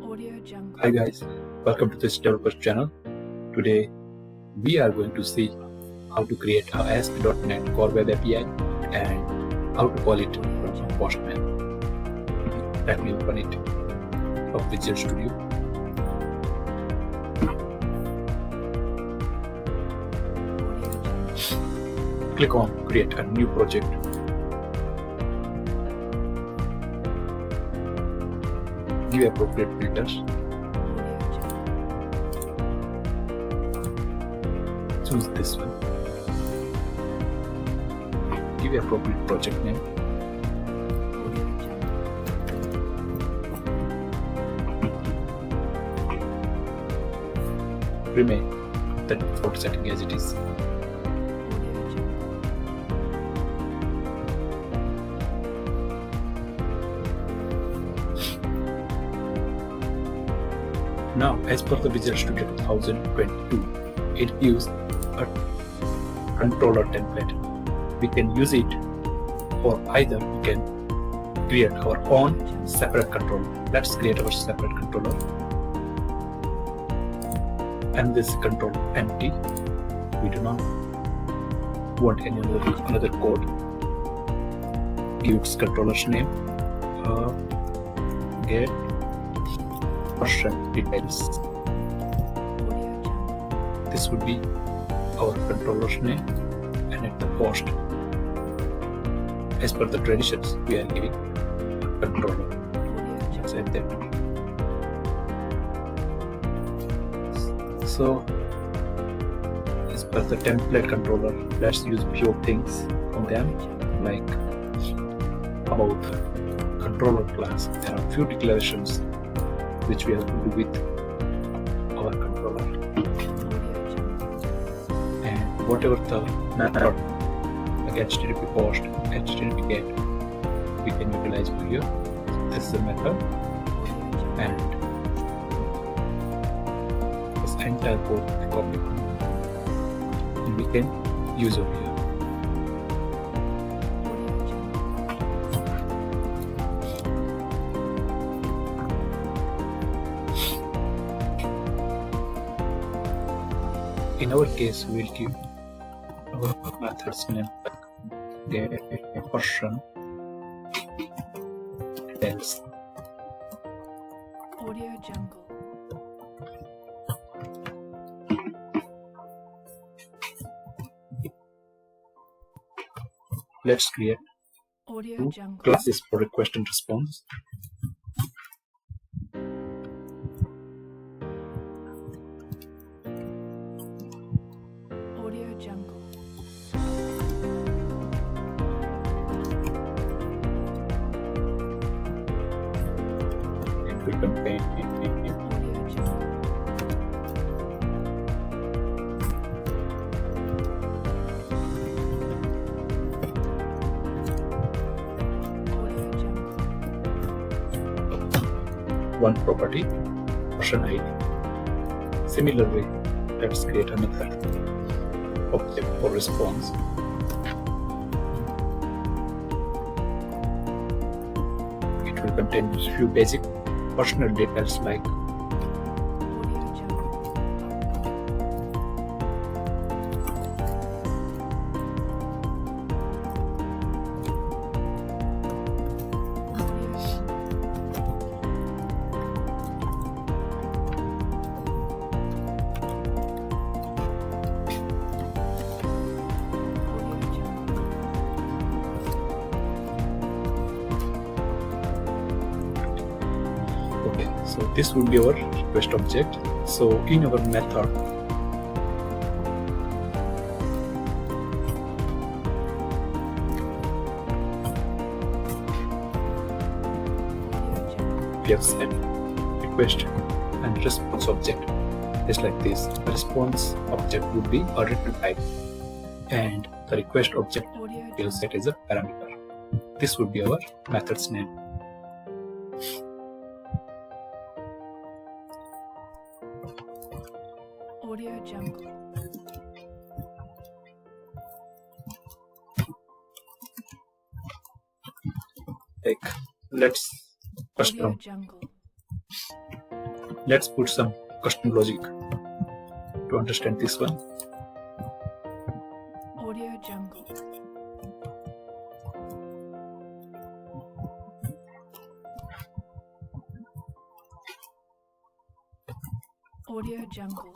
Hi guys, welcome to this developer channel. Today we are going to see how to create a ASP.NET Core Web API and how to call it from Postman. Let me open it of Visual Studio. Click on create a new project. Give appropriate filters. Choose this one. Give appropriate project name. Remain the default setting as it is. Now, as per the Visual Studio 2022, it gives a controller template. We can use it, or either we can create our own separate controller. Let's create our separate controller. And this controller empty. We do not want any another code. Give its controller's name. Get version details. This would be our controller's name, and at the post, as per the traditions, we are giving a controller. Just like that. So, as per the template controller, let's use few things from them, like about the controller class. There are few declarations which we have to do with our controller, and whatever the method like HTTP post, HTTP get, we can utilize over here. This is the method, and this entire code copy, and we can use over here. In our case, we will give our method's name get version text. Audio Jungle. Let's create Audio Jungle. classes for request and response. Audio Jungle. It will contain Audio Jungle. Audio Jungle. one property, version ID. Similarly, let's create another object for response. It will contain a few basic personal details like Audio Jungle. Audio Jungle. Audio Jungle. okay, so this would be our request object. So in our method, Audio Jungle. we have set request and response object. Just like this, the response object would be a return type, and the request object Audio will Jungle. set as a parameter. This would be our method's name. Audio Jungle. Like, let's first Audio from Jungle. Let's put some custom logic to understand this one. Audio Jungle. Audio Jungle.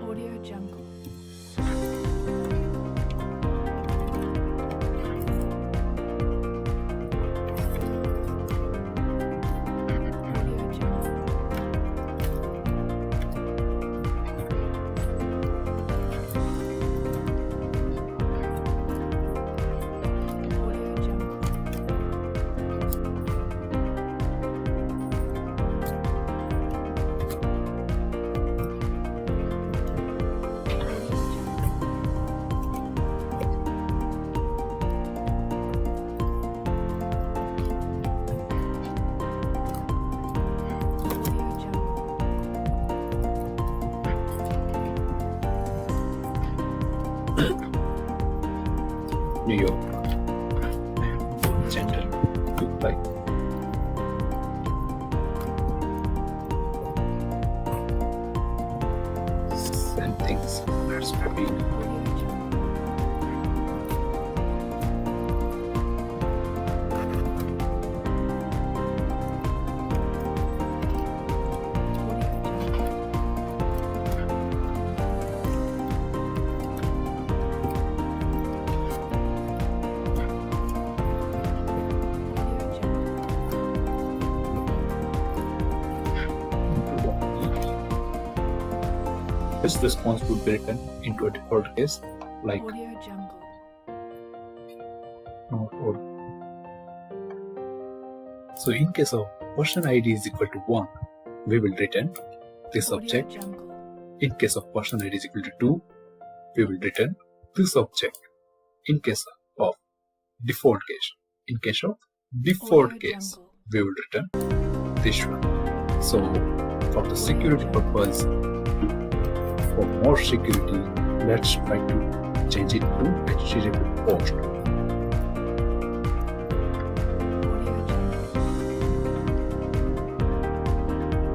Audio Jungle. Audio Jungle. Audio Jungle. Audio Jungle. Audio Jungle. New York, gentle, goodbye. Same things. Let's repeat. Audio Jungle. Audio Jungle. Audio Jungle. This response would be written into a default case like Audio Jungle. not or. So in case of person ID is equal to 1, we will return this Audio object. Jungle. In case of person ID is equal to 2, we will return this object. In case of default Audio case, Jungle. we will return this one. So for the security purpose, for more security, let's try to change it to HTTP post. Audio Jungle.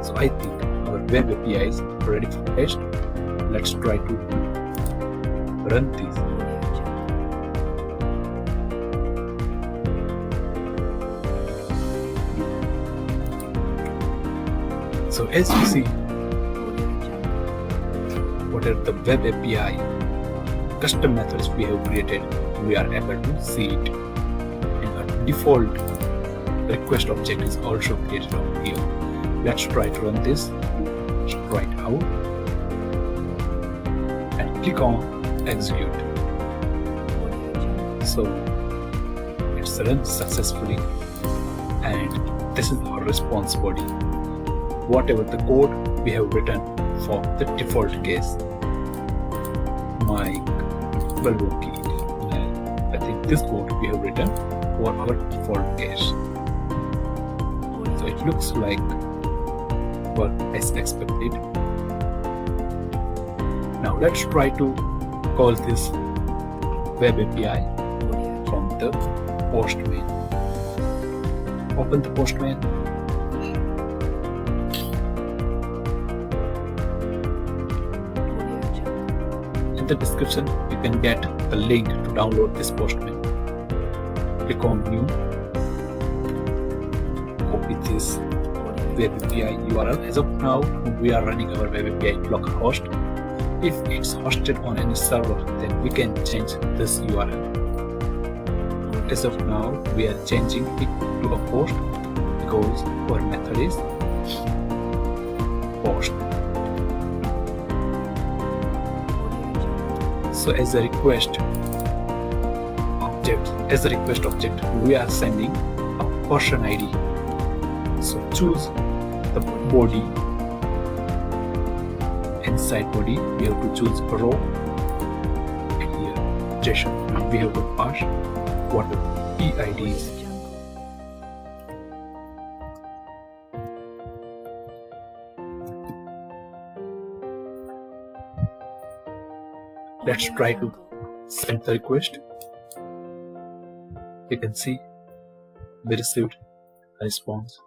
So I think our web API is ready for test. Let's try to run this. Audio Jungle. So as you see, Audio Jungle. what are the web API custom methods we have created, we are able to see it. And a default request object is also created over here. Let's try to run this. Let's try it out and click on execute. Audio Jungle. So it's run successfully, and this is our response body. Whatever the code we have written for the default case. Mike, Balwoki, I think this code we have written for our default case. So it looks like what as expected. Now let's try to call this web API Audio from Jungle. the Postman. Open the Postman. Audio Jungle. In the description, you can get the link to download this Postman. Click on New. Copy this Audio web API URL. As of now, we are running our web API localhost. If it's hosted on any server, then we can change this URL. As of now, we are changing it to a post because our method is post. Audio Jungle. So as a request object, we are sending a person ID. So choose the body. Inside body, we have to choose a row. And here, JSON, we have to pass what the PID is. Audio Jungle. Let's Audio try to Jungle. send the request. You can see we received a response.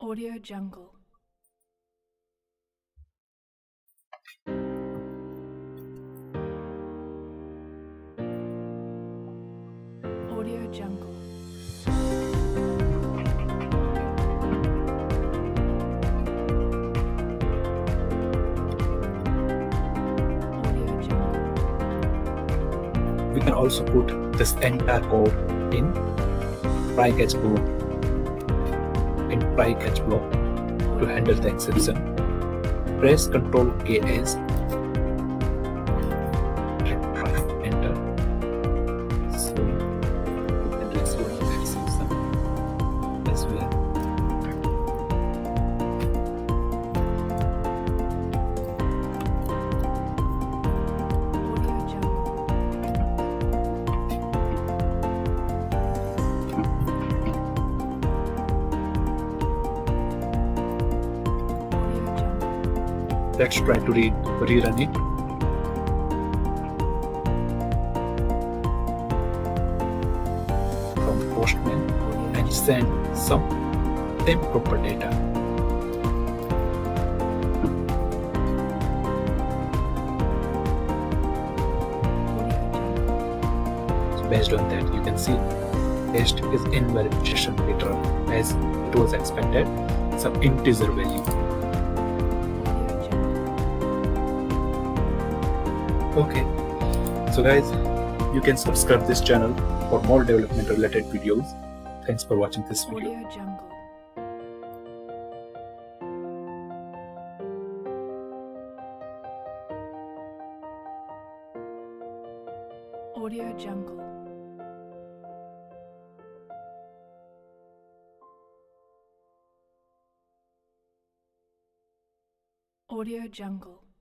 Audio Jungle. Audio Jungle. Audio Jungle. We can also put this entire code in try catch block to handle the exception. Press Ctrl KS and try enter. So you can resolve the exception as well. Audio Jungle. Audio Jungle. Let's try to rerun it. From Postman and send some improper data. So based on that, you can see test is invalid session return as it was expected, some integer value. Okay, so guys, you can subscribe this channel for more development related videos. Thanks for watching this video. Audio Jungle. Audio Jungle. Audio Jungle.